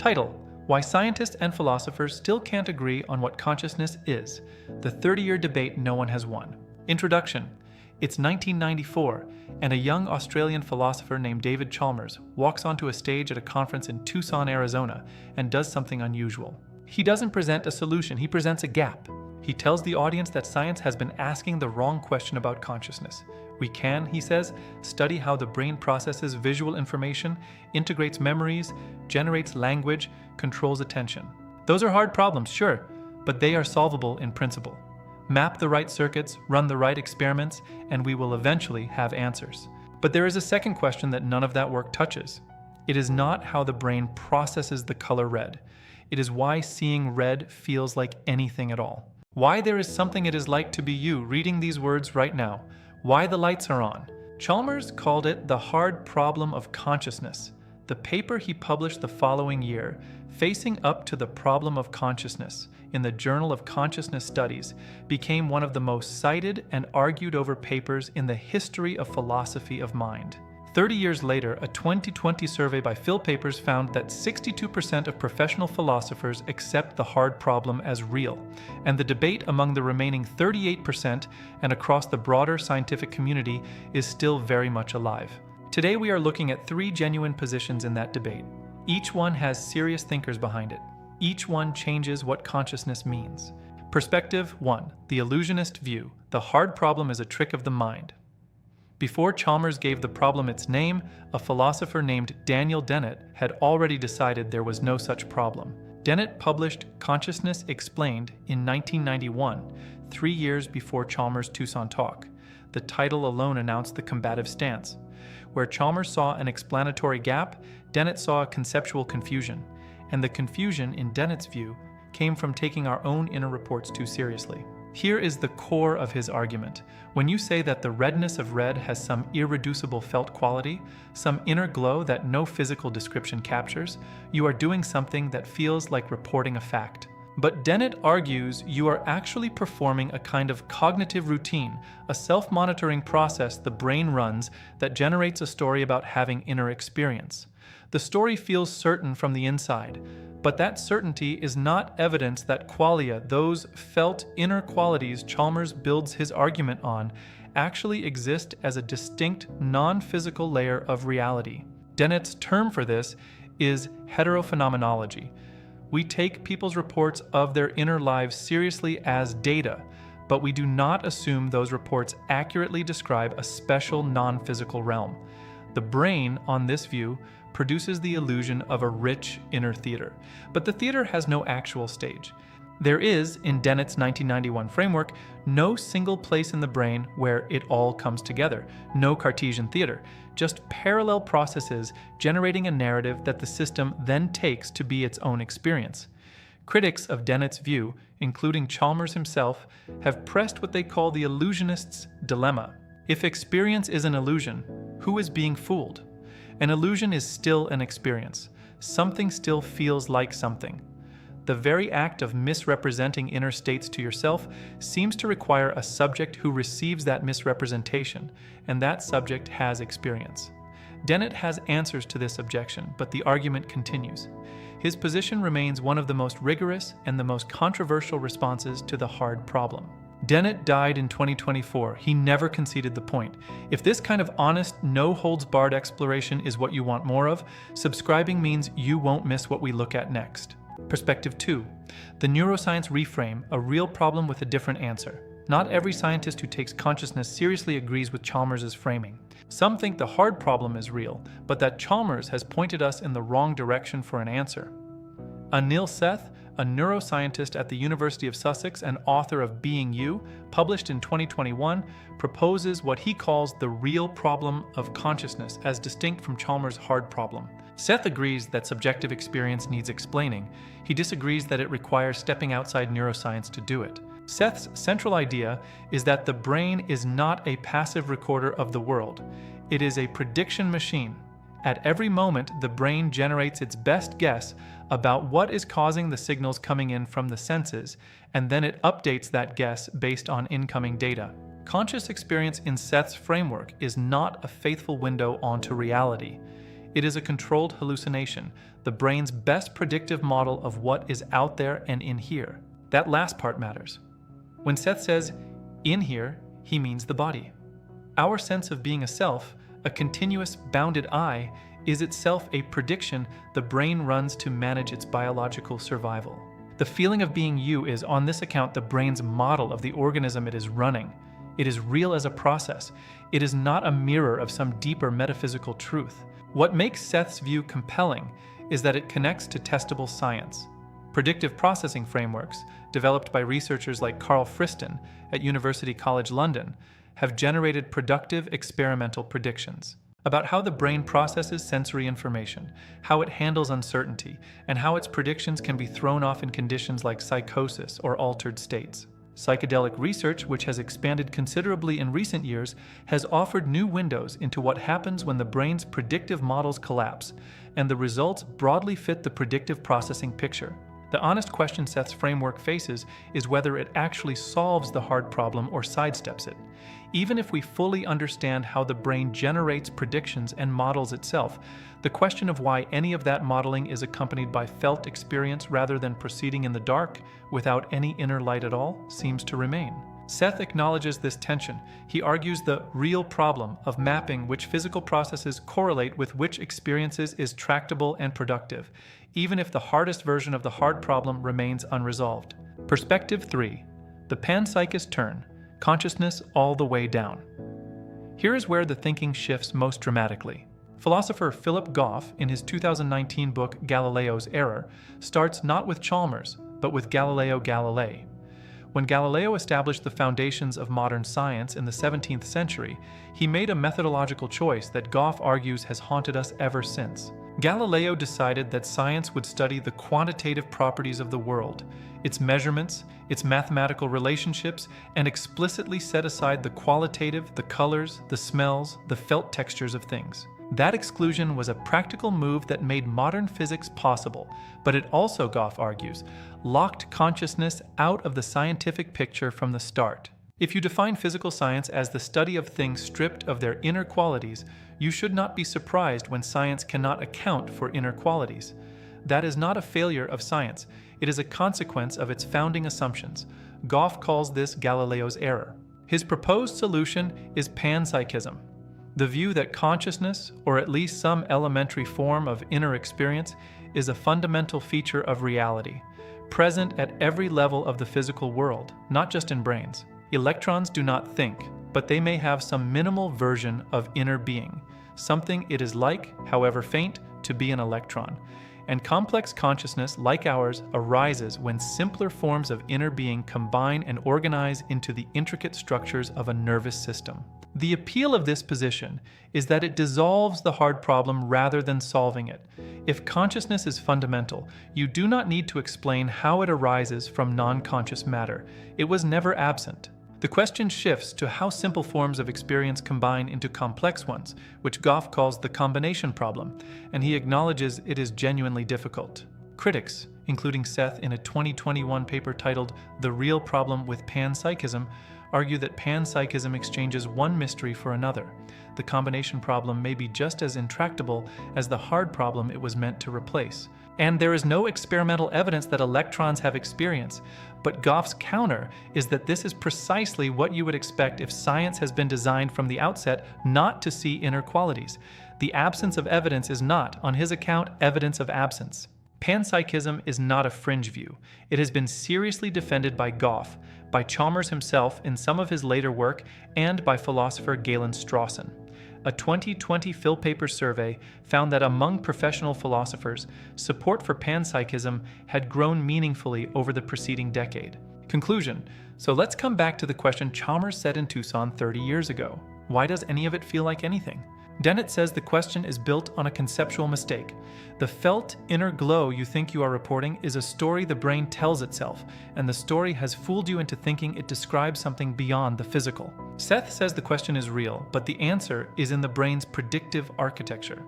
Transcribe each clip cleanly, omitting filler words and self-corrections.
Title: Why Scientists and Philosophers Still Can't Agree on What Consciousness Is, the 30-year debate no one has won. Introduction: It's 1994, and a young Australian philosopher named David Chalmers walks onto a stage at a conference in Tucson, Arizona, and does something unusual. He doesn't present a solution, he presents a gap. He tells the audience that science has been asking the wrong question about consciousness. We can, he says, study how the brain processes visual information, integrates memories, generates language, controls attention. Those are hard problems, sure, but they are solvable in principle. Map the right circuits, run the right experiments, and we will eventually have answers. But there is a second question that none of that work touches. It is not how the brain processes the color red. It is why seeing red feels like anything at all. Why there is something it is like to be you reading these words right now. Why the lights are on. Chalmers called it the hard problem of consciousness. The paper he published the following year, Facing Up to the Problem of Consciousness, in the Journal of Consciousness Studies, became one of the most cited and argued over papers in the history of philosophy of mind. 30 years later, a 2020 survey by PhilPapers found that 62% of professional philosophers accept the hard problem as real, and the debate among the remaining 38% and across the broader scientific community is still very much alive. Today we are looking at 3 genuine positions in that debate. Each one has serious thinkers behind it. Each one changes what consciousness means. Perspective 1. The illusionist view. The hard problem is a trick of the mind. Before Chalmers gave the problem its name, a philosopher named Dennett had already decided there was no such problem. Dennett published Consciousness Explained in 1991, 3 years before Chalmers' Tucson talk. The title alone announced the combative stance. Where Chalmers saw an explanatory gap, Dennett saw a conceptual confusion. And the confusion, in Dennett's view, came from taking our own inner reports too seriously. Here is the core of his argument. When you say that the redness of red has some irreducible felt quality, some inner glow that no physical description captures, you are doing something that feels like reporting a fact. But Dennett argues you are actually performing a kind of cognitive routine, a self-monitoring process the brain runs that generates a story about having inner experience. The story feels certain from the inside, but that certainty is not evidence that qualia, those felt inner qualities Chalmers builds his argument on, actually exist as a distinct non-physical layer of reality. Dennett's term for this is heterophenomenology. We take people's reports of their inner lives seriously as data, but we do not assume those reports accurately describe a special non-physical realm. The brain, on this view, produces the illusion of a rich inner theater, but the theater has no actual stage. There is, in Dennett's 1991 framework, no single place in the brain where it all comes together, no Cartesian theater, just parallel processes generating a narrative that the system then takes to be its own experience. Critics of Dennett's view, including Chalmers himself, have pressed what they call the illusionist's dilemma. If experience is an illusion, who is being fooled? An illusion is still an experience. Something still feels like something. The very act of misrepresenting inner states to yourself seems to require a subject who receives that misrepresentation, and that subject has experience. Dennett has answers to this objection, but the argument continues. His position remains one of the most rigorous and the most controversial responses to the hard problem. Dennett died in 2024. He never conceded the point. If this kind of honest, no-holds-barred exploration is what you want more of, subscribing means you won't miss what we look at next. Perspective 2. The neuroscience reframe, a real problem with a different answer. Not every scientist who takes consciousness seriously agrees with Chalmers' framing. Some think the hard problem is real, but that Chalmers has pointed us in the wrong direction for an answer. Anil, Seth, a neuroscientist at the University of Sussex and author of Being You, published in 2021, proposes what he calls the real problem of consciousness as distinct from Chalmers' hard problem. Seth agrees that subjective experience needs explaining. He disagrees that it requires stepping outside neuroscience to do it. Seth's central idea is that the brain is not a passive recorder of the world. It is a prediction machine. At every moment, the brain generates its best guess about what is causing the signals coming in from the senses, and then it updates that guess based on incoming data. Conscious experience in Seth's framework is not a faithful window onto reality. It is a controlled hallucination, the brain's best predictive model of what is out there and in here. That last part matters. When Seth says, in here, he means the body. Our sense of being a self, a continuous bounded I, is itself a prediction the brain runs to manage its biological survival. The feeling of being you is, on this account, the brain's model of the organism it is running. It is real as a process. It is not a mirror of some deeper metaphysical truth. What makes Seth's view compelling is that it connects to testable science. Predictive processing frameworks, developed by researchers like Carl Friston at University College London, have generated productive experimental predictions about how the brain processes sensory information, how it handles uncertainty, and how its predictions can be thrown off in conditions like psychosis or altered states. Psychedelic research, which has expanded considerably in recent years, has offered new windows into what happens when the brain's predictive models collapse, and the results broadly fit the predictive processing picture. The honest question Seth's framework faces is whether it actually solves the hard problem or sidesteps it. Even if we fully understand how the brain generates predictions and models itself, the question of why any of that modeling is accompanied by felt experience rather than proceeding in the dark without any inner light at all seems to remain. Seth acknowledges this tension. He argues the real problem of mapping which physical processes correlate with which experiences is tractable and productive, even if the hardest version of the hard problem remains unresolved. Perspective 3. The panpsychist turn. Consciousness all the way down. Here is where the thinking shifts most dramatically. Philosopher Philip Goff, in his 2019 book Galileo's Error, starts not with Chalmers, but with Galileo Galilei. When Galileo established the foundations of modern science in the 17th century, he made a methodological choice that Goff argues has haunted us ever since. Galileo decided that science would study the quantitative properties of the world, its measurements, its mathematical relationships, and explicitly set aside the qualitative, the colors, the smells, the felt textures of things. That exclusion was a practical move that made modern physics possible, but it also, Goff argues, locked consciousness out of the scientific picture from the start. If you define physical science as the study of things stripped of their inner qualities, you should not be surprised when science cannot account for inner qualities. That is not a failure of science. It is a consequence of its founding assumptions. Goff calls this Galileo's error. His proposed solution is panpsychism, the view that consciousness, or at least some elementary form of inner experience, is a fundamental feature of reality, present at every level of the physical world, not just in brains. Electrons do not think, but they may have some minimal version of inner being, something it is like, however faint, to be an electron. And complex consciousness, like ours, arises when simpler forms of inner being combine and organize into the intricate structures of a nervous system. The appeal of this position is that it dissolves the hard problem rather than solving it. If consciousness is fundamental, you do not need to explain how it arises from non-conscious matter. It was never absent. The question shifts to how simple forms of experience combine into complex ones, which Goff calls the combination problem, and he acknowledges it is genuinely difficult. Critics, including Seth in a 2021 paper titled "The Real Problem with Panpsychism," argue that panpsychism exchanges one mystery for another. The combination problem may be just as intractable as the hard problem it was meant to replace. And there is no experimental evidence that electrons have experience, but Goff's counter is that this is precisely what you would expect if science has been designed from the outset not to see inner qualities. The absence of evidence is not, on his account, evidence of absence. Panpsychism is not a fringe view. It has been seriously defended by Goff, by Chalmers himself in some of his later work, and by philosopher Galen Strawson. A 2020 PhilPapers survey found that among professional philosophers, support for panpsychism had grown meaningfully over the preceding decade. Conclusion. So let's come back to the question Chalmers set in Tucson 30 years ago. Why does any of it feel like anything? Dennett says the question is built on a conceptual mistake. The felt inner glow you think you are reporting is a story the brain tells itself, and the story has fooled you into thinking it describes something beyond the physical. Seth says the question is real, but the answer is in the brain's predictive architecture.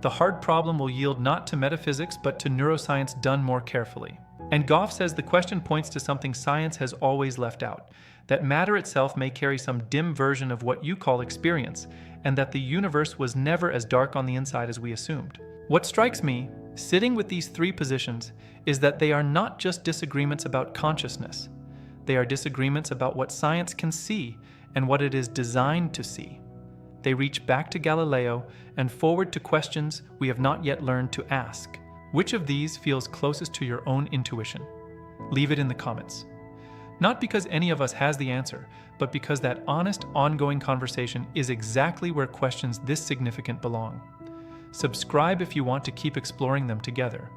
the hard problem will yield not to metaphysics but to neuroscience done more carefully. And Goff says the question points to something science has always left out, that matter itself may carry some dim version of what you call experience, and that the universe was never as dark on the inside as we assumed. What strikes me, sitting with these three positions, is that they are not just disagreements about consciousness. They are disagreements about what science can see and what it is designed to see. They reach back to Galileo and forward to questions we have not yet learned to ask. Which of these feels closest to your own intuition? Leave it in the comments. Not because any of us has the answer, but because that honest, ongoing conversation is exactly where questions this significant belong. Subscribe if you want to keep exploring them together.